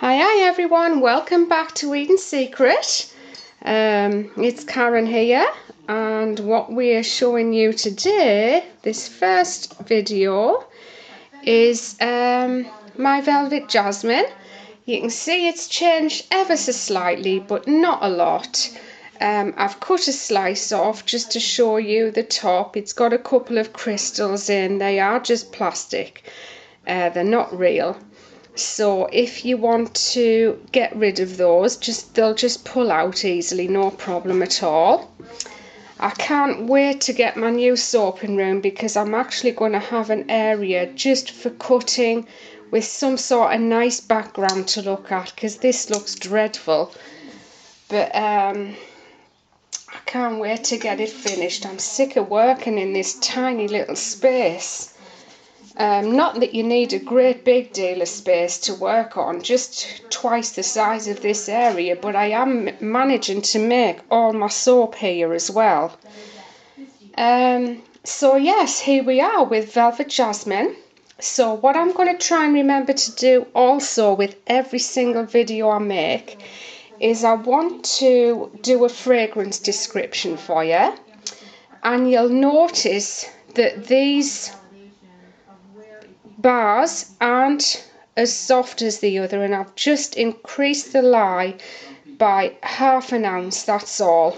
Hi everyone, welcome back to Eating Secret. It's Karen here, and what we're showing you today, this first video, is my velvet jasmine. You can see it's changed ever so slightly, but not a lot. I've cut a slice off just to show you the top. It's got a couple of crystals in. They are just plastic. They're not real. So if you want to get rid of those, they'll just pull out easily, no problem at all. I can't wait to get my new soaping room because I'm actually going to have an area just for cutting with some sort of nice background to look at, because this looks dreadful. But I can't wait to get it finished. I'm sick of working in this tiny little space. Not that you need a great big deal of space to work on, just twice the size of this area, but I am managing to make all my soap here as well. So yes, here we are with Velvet Jasmine. So what I'm going to try and remember to do also with every single video I make is I want to do a fragrance description for you, and you'll notice that these bars aren't as soft as the other, and I've just increased the lye by 1/2 ounce, that's all,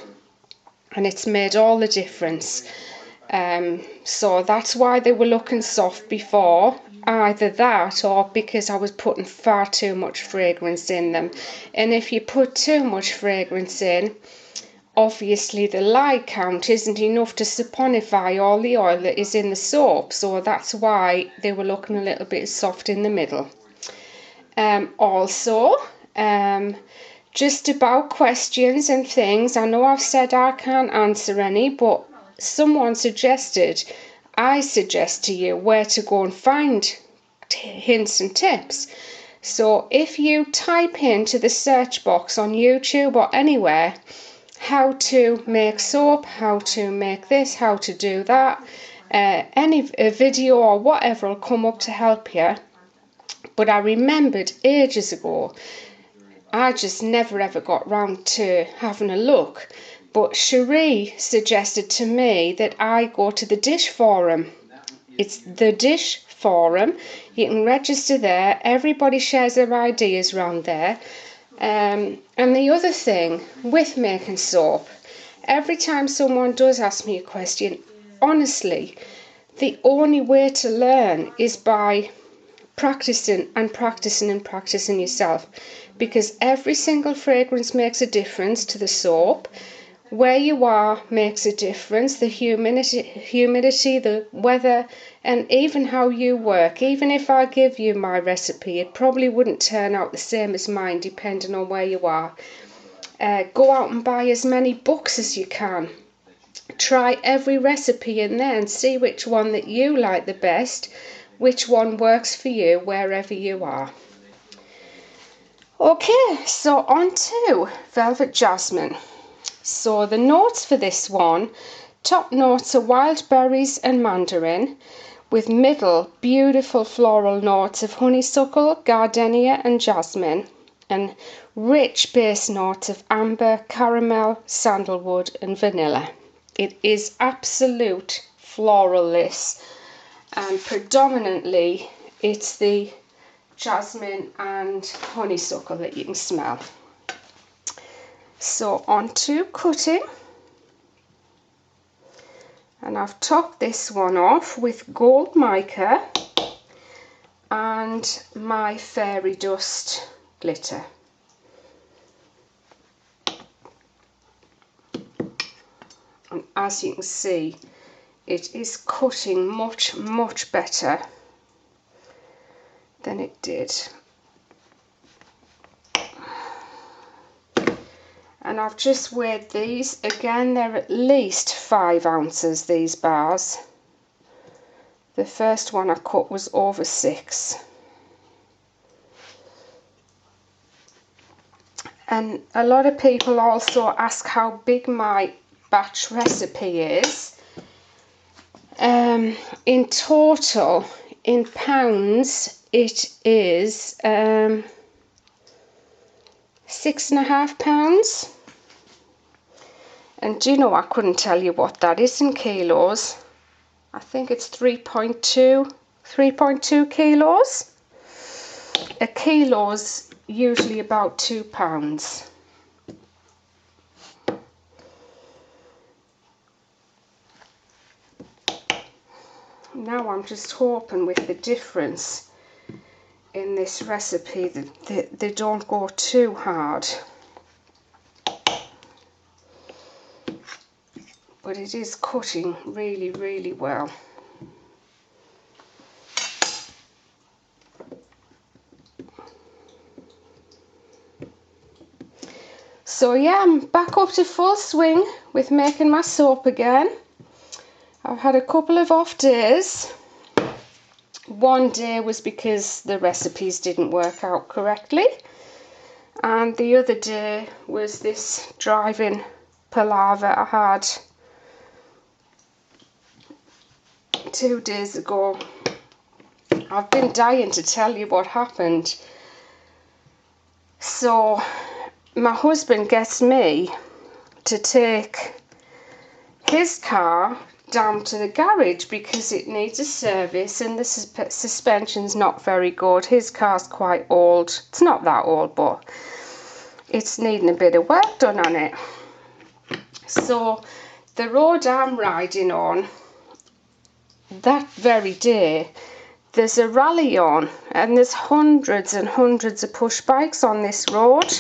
and it's made all the difference. So that's why they were looking soft before, either that or because I was putting far too much fragrance in them. And if you put too much fragrance in, obviously the lye count isn't enough to saponify all the oil that is in the soap, so that's why they were looking a little bit soft in the middle. Just about questions and things, I know I've said I can't answer any, but someone suggested I suggest to you where to go and find hints and tips. So if you type into the search box on YouTube or anywhere how to make soap, how to make this, how to do that, any video or whatever will come up to help you. But I remembered ages ago, I just never ever got round to having a look, but Cherie suggested to me that I go to the Dish Forum. It's the Dish Forum. You can register there. Everybody shares their ideas around there. And the other thing with making soap, every time someone does ask me a question, honestly, the only way to learn is by practicing and practicing and practicing yourself, because every single fragrance makes a difference to the soap. Where you are makes a difference, the humidity, the weather, and even how you work. Even if I give you my recipe, it probably wouldn't turn out the same as mine depending on where you are. Go out and buy as many books as you can. Try every recipe in there and see which one that you like the best, which one works for you wherever you are. Okay, so on to Velvet Jasmine. So the notes for this one, top notes are wild berries and mandarin, with middle beautiful floral notes of honeysuckle, gardenia and jasmine, and rich base notes of amber, caramel, sandalwood and vanilla. It is absolute floral, this, and predominantly it's the jasmine and honeysuckle that you can smell. So on to cutting, and I've topped this one off with gold mica and my fairy dust glitter. And as you can see, it is cutting much better than it did. And I've just weighed these. Again, they're at least 5 ounces, these bars. The first one I cut was over 6. And a lot of people also ask how big my batch recipe is. In total, in pounds, it is £6.5. And do you know, I couldn't tell you what that is in kilos. I think it's 3.2 kilos. A kilo's usually about £2. Now I'm just hoping with the difference in this recipe that they don't go too hard. But it is cutting really, really well. So yeah, I'm back up to full swing with making my soap again. I've had a couple of off days. One day was because the recipes didn't work out correctly, and the other day was this driving palaver I had 2 days ago. I've been dying to tell you what happened. So my husband gets me to take his car down to the garage because it needs a service and the suspension's not very good. His car's quite old. It's not that old, but it's needing a bit of work done on it. So the road I'm riding on, that very day, there's a rally on, and there's hundreds and hundreds of push bikes on this road.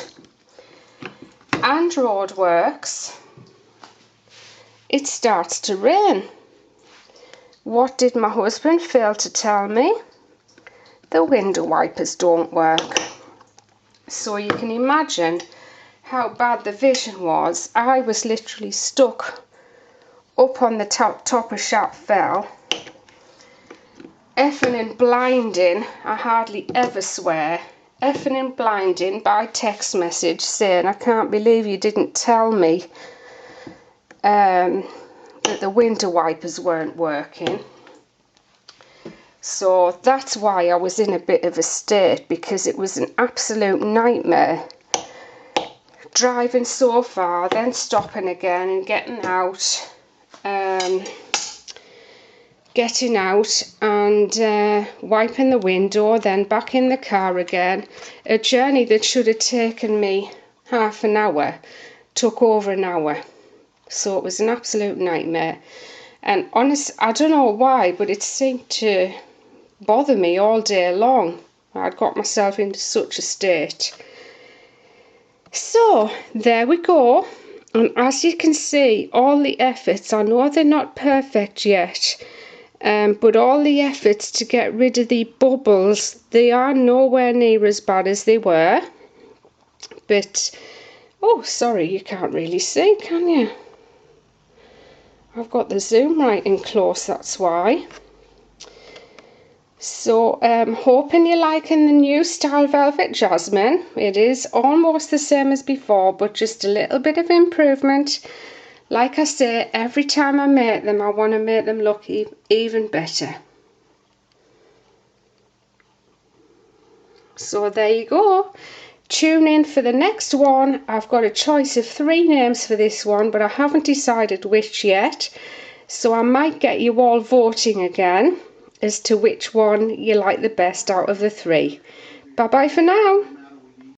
And roadworks. It starts to rain. What did my husband fail to tell me? The window wipers don't work. So you can imagine how bad the vision was. I was literally stuck up on the top of Sharp Fell, effing and blinding. I hardly ever swear. Effing and blinding by text message saying, I can't believe you didn't tell me that the window wipers weren't working. So that's why I was in a bit of a state, because it was an absolute nightmare driving so far, then stopping again and getting out and wiping the window, then back in the car again. A journey that should have taken me half an hour took over an hour. So it was an absolute nightmare. And honest, I don't know why, but it seemed to bother me all day long. I'd got myself into such a state. So there we go. And as you can see, all the efforts, I know they're not perfect yet, but all the efforts to get rid of the bubbles, they are nowhere near as bad as they were. But, oh, sorry, you can't really see, can you? I've got the zoom right in close, that's why. So, hoping you're liking the new Style Velvet Jasmine. It is almost the same as before, but just a little bit of improvement. Like I say, every time I make them, I want to make them look even better. So there you go. Tune in for the next one. I've got a choice of 3 names for this one, but I haven't decided which yet. So I might get you all voting again as to which one you like the best out of the 3. Bye bye for now.